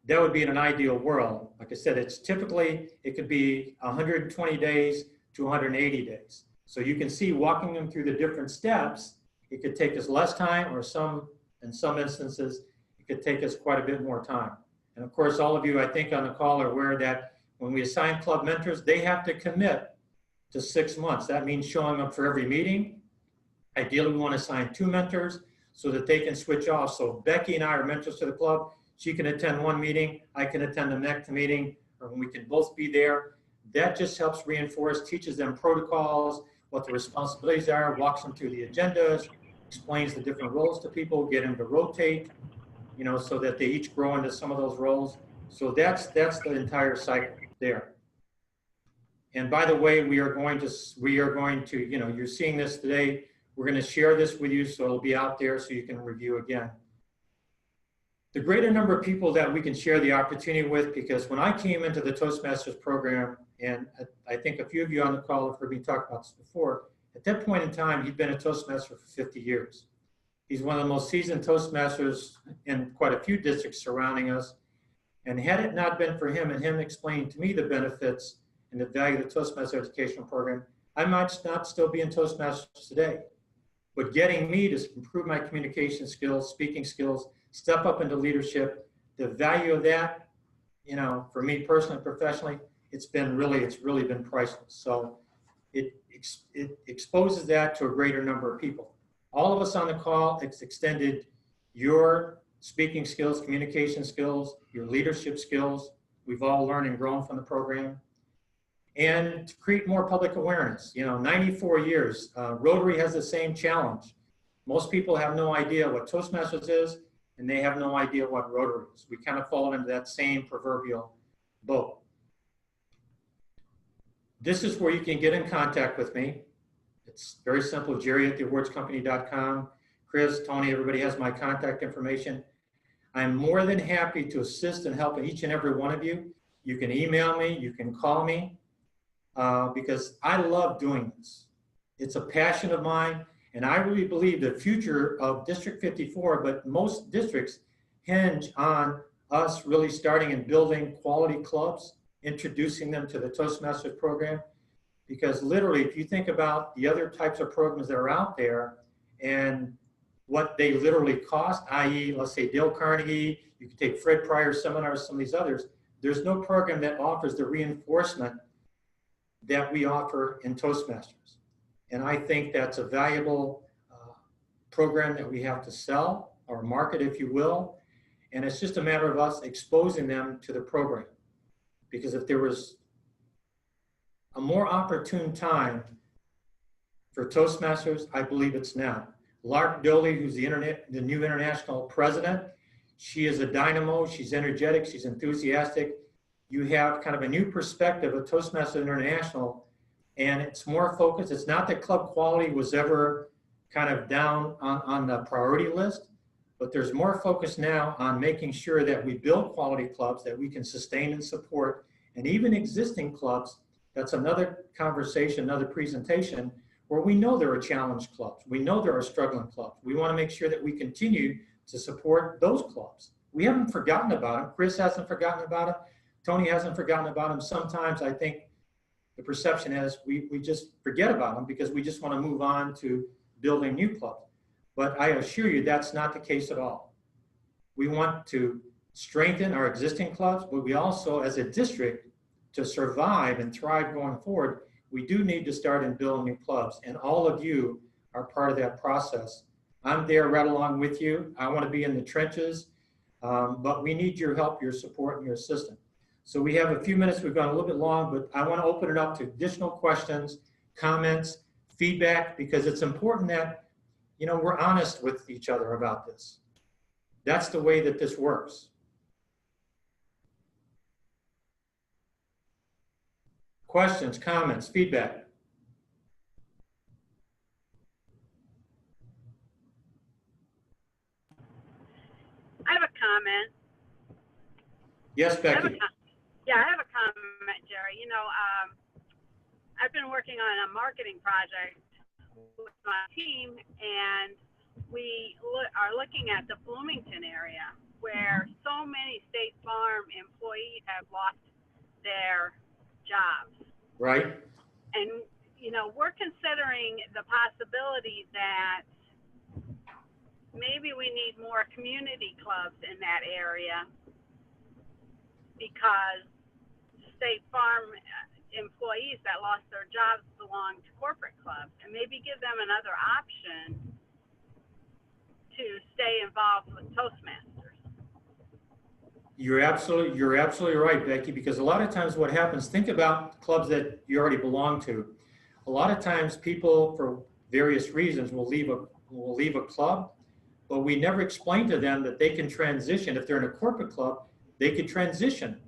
would be in an ideal world. Like I said, it's typically, it could be 120 days to 180 days. So you can see walking them through the different steps, it could take us less time, or in some instances, it could take us quite a bit more time. And of course, all of you, I think on the call are aware that when we assign club mentors, they have to commit to 6 months. That means showing up for every meeting. Ideally, we want to assign 2 mentors so that they can switch off. So Becky and I are mentors to the club. She can attend one meeting, I can attend the next meeting, or we can both be there. that just helps reinforce, teaches them protocols, what the responsibilities are, walks them through the agendas, explains the different roles to people, get them to rotate, you know, so that they each grow into some of those roles. So that's the entire cycle there. And by the way, we are going to, you know, you're seeing this today. We're going to share this with you, so it'll be out there so you can review again. The greater number of people that we can share the opportunity with, because when I came into the Toastmasters program, and I think a few of you on the call have heard me talk about this before, at that point in time, he'd been a Toastmaster for 50 years. He's one of the most seasoned Toastmasters in quite a few districts surrounding us. And had it not been for him and him explaining to me the benefits and the value of the Toastmasters educational program, I might not still be in Toastmasters today. But getting me to improve my communication skills, speaking skills, step up into leadership, the value of that, you know, for me personally, professionally, it's really been priceless. So it exposes that to a greater number of people. All of us on the call, it's extended your speaking skills, communication skills, your leadership skills. We've all learned and grown from the program. And to create more public awareness, you know, 94 years, Rotary has the same challenge. Most people have no idea what Toastmasters is, and they have no idea what Rotary is. We kind of fall into that same proverbial boat. This is where you can get in contact with me. It's very simple, jerry@theawardscompany.com. Chris, Tony, everybody has my contact information. I'm more than happy to assist and help each and every one of you. You can email me, you can call me, because I love doing this. It's a passion of mine, and I really believe the future of District 54, but most districts hinge on us really starting and building quality clubs, introducing them to the Toastmasters program. Because literally, if you think about the other types of programs that are out there and what they literally cost, i.e., let's say Dale Carnegie, you can take Fred Pryor seminars, some of these others, there's no program that offers the reinforcement that we offer in Toastmasters. And I think that's a valuable program that we have to sell or market, if you will. And it's just a matter of us exposing them to the program. Because if there was a more opportune time for Toastmasters, I believe it's now. Lark Doley, who's the new international president, she is a dynamo, she's energetic, she's enthusiastic. You have kind of a new perspective of Toastmasters International, and it's more focused. It's not that club quality was ever kind of down on the priority list, but there's more focus now on making sure that we build quality clubs that we can sustain and support, and even existing clubs. That's another conversation, another presentation, where we know there are challenged clubs. We know there are struggling clubs. We want to make sure that we continue to support those clubs. We haven't forgotten about them. Chris hasn't forgotten about them. Tony hasn't forgotten about them. Sometimes I think the perception is we just forget about them because we just want to move on to building new clubs. But I assure you that's not the case at all. We want to strengthen our existing clubs, but we also, as a district, to survive and thrive going forward, we do need to start and build new clubs. And all of you are part of that process. I'm there right along with you. I want to be in the trenches, but we need your help, your support, and your assistance. So we have a few minutes. We've gone a little bit long, but I want to open it up to additional questions, comments, feedback, because it's important that, you know, we're honest with each other about this. That's the way that this works. Questions, comments, feedback?
I have a comment.
Yes, Becky.
I have a comment, Jerry. You know, I've been working on a marketing project with my team, and we are looking at the Bloomington area where so many State Farm employees have lost their jobs.
Right.
And, you know, we're considering the possibility that maybe we need more community clubs in that area because State Farm employees that lost their jobs belong to corporate clubs, and maybe give them another option to stay involved with Toastmasters.
You're absolutely right, Becky, because a lot of times what happens, think about clubs that you already belong to. A lot of times people, for various reasons, will leave a club, but we never explain to them that they can transition. If they're in a corporate club, they could transition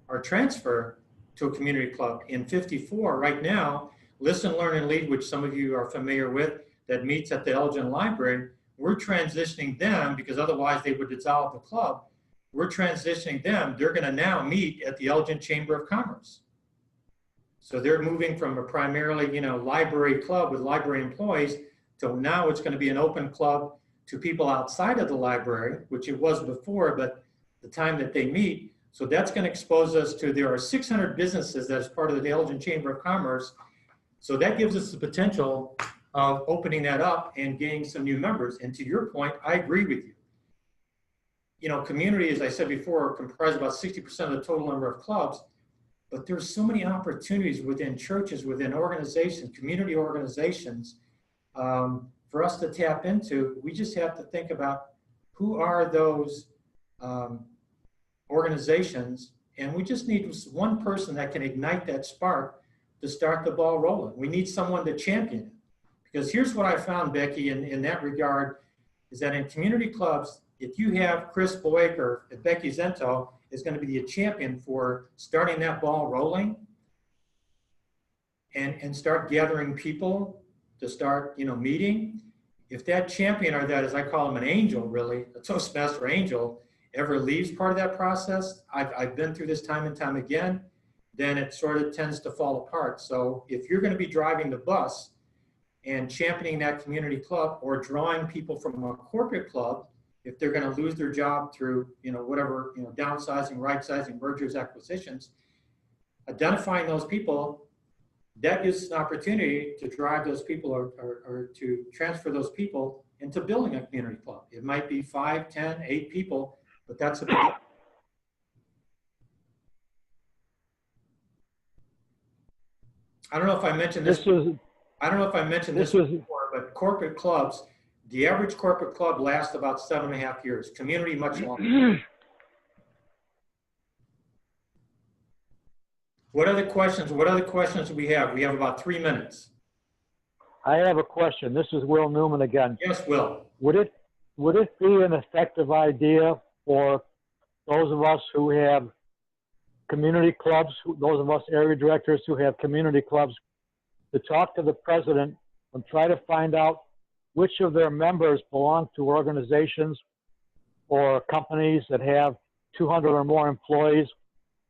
or transfer to a community club. In 54, right now, Listen, Learn, and Lead, which some of you are familiar with, that meets at the Elgin Library, we're transitioning them because otherwise they would dissolve the club. We're transitioning them. They're going to now meet at the Elgin Chamber of Commerce. So they're moving from a primarily, library club with library employees to now it's going to be an open club to people outside of the library, which it was before, but the time that they meet. So that's going to expose us to, there are 600 businesses that's part of the Elgin Chamber of Commerce. So that gives us the potential of opening that up and gaining some new members. And to your point, I agree with you. Community, as I said before, comprise about 60% of the total number of clubs, but there's so many opportunities within churches, within organizations, community organizations, for us to tap into. We just have to think about who are those organizations, and we just need one person that can ignite that spark to start the ball rolling. We need someone to champion it. Because here's what I found, Becky, in that regard, is that in community clubs, if you have Chris Boyk or Becky Zento is going to be the champion for starting that ball rolling and start gathering people to start, meeting. If that champion, or that, as I call him, an angel, really, a Toastmaster angel, ever leaves part of that process, I've been through this time and time again, then it sort of tends to fall apart. So if you're going to be driving the bus and championing that community club or drawing people from a corporate club, if they're going to lose their job through, whatever, downsizing, right-sizing, mergers, acquisitions, identifying those people, that gives an opportunity to drive those people or to transfer those people into building a community club. It might be 5, 10, 8 people, but that's a big deal. I don't know if I mentioned this. I don't know if I mentioned this before, but corporate clubs, the average corporate club lasts about 7.5 years. Community, much longer. What other questions? What other questions do we have? We have about 3 minutes.
I have a question. This is Will Newman again.
Yes, Will.
Would it be an effective idea for those of us who have community clubs, those of us area directors who have community clubs, to talk to the president and try to find out which of their members belong to organizations or companies that have 200 or more employees,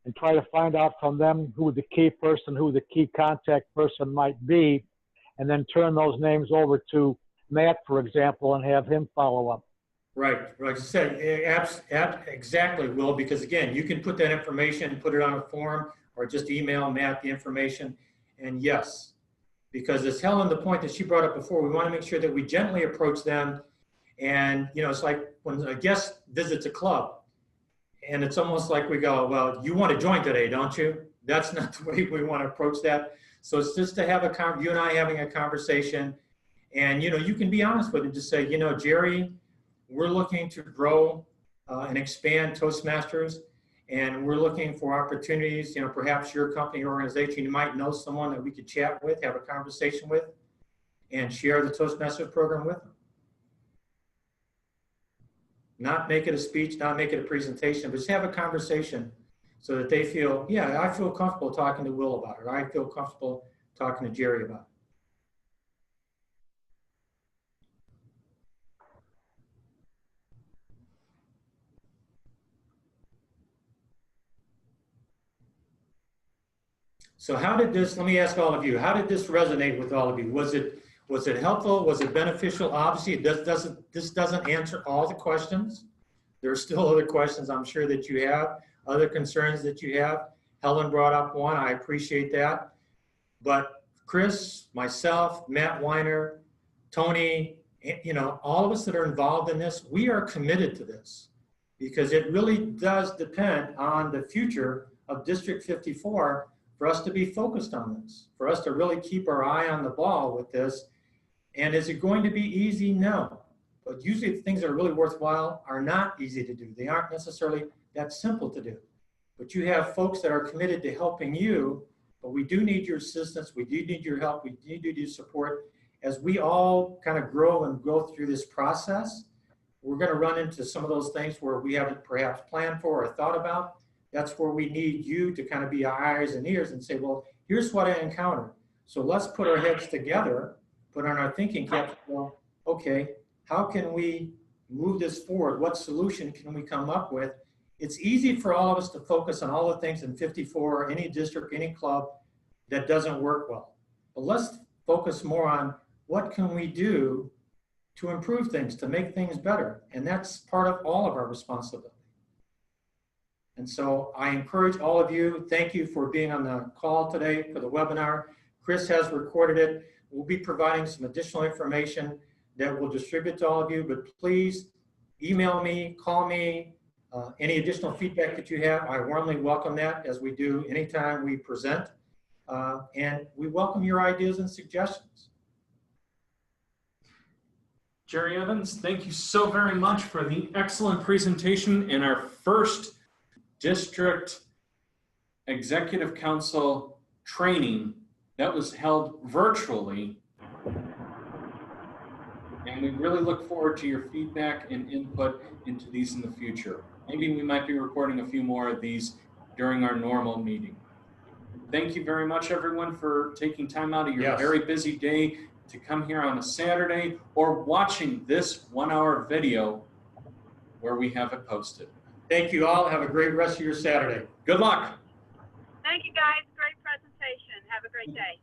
and try to find out from them who the key person, who the key contact person might be, and then turn those names over to Matt, for example, and have him follow up.
Right, like I said, exactly, Will, because again, you can put that information, put it on a form, or just email Matt the information, and yes, because as Helen, the point that she brought up before, we want to make sure that we gently approach them. And, it's like when a guest visits a club and it's almost like we go, well, you want to join today, don't you? That's not the way we want to approach that. So it's just to have you and I having a conversation, and, you can be honest with him, just say, Jerry, we're looking to grow and expand Toastmasters, and we're looking for opportunities, perhaps your company or organization, you might know someone that we could chat with, have a conversation with, and share the Toastmasters program with them. Not make it a speech, not make it a presentation, but just have a conversation so that they feel, yeah, I feel comfortable talking to Will about it, or I feel comfortable talking to Jerry about it. So how did this, let me ask all of you, how did this resonate with all of you? Was it helpful? Was it beneficial? Obviously, this doesn't answer all the questions. There are still other questions I'm sure that you have, other concerns that you have. Helen brought up one, I appreciate that. But Chris, myself, Matt Weiner, Tony, all of us that are involved in this, we are committed to this because it really does depend on the future of District 54 for us to be focused on this, for us to really keep our eye on the ball with this. And is it going to be easy? No. But usually the things that are really worthwhile are not easy to do. They That's simple to do. But you have folks that are committed to helping you, but we do need your assistance. We do need your help. We need your support. As we all kind of grow and go through this process, we're going to run into some of those things where we haven't perhaps planned for or thought about. That's where we need you to kind of be our eyes and ears and say, well, here's what I encountered. So let's put our heads together, put on our thinking cap, well, okay, how can we move this forward? What solution can we come up with? It's easy for all of us to focus on all the things in 54, any district, any club that doesn't work well. But let's focus more on what can we do to improve things, to make things better. And that's part of all of our responsibility. And so I encourage all of you, thank you for being on the call today for the webinar. Chris has recorded it. We'll be providing some additional information that we'll distribute to all of you, but please email me, call me, any additional feedback that you have. I warmly welcome that, as we do anytime we present. And we welcome your ideas and suggestions.
Jerry Evans, thank you so very much for the excellent presentation in our first district executive council training that was held virtually. And we really look forward to your feedback and input into these in the future. Maybe we might be recording a few more of these during our normal meeting. Thank you very much, everyone, for taking time out of your very busy day to come here on a Saturday or watching this 1-hour video where we have it posted.
Thank you all. Have a great rest of your Saturday.
Good luck.
Thank you, guys. Great presentation. Have a great day.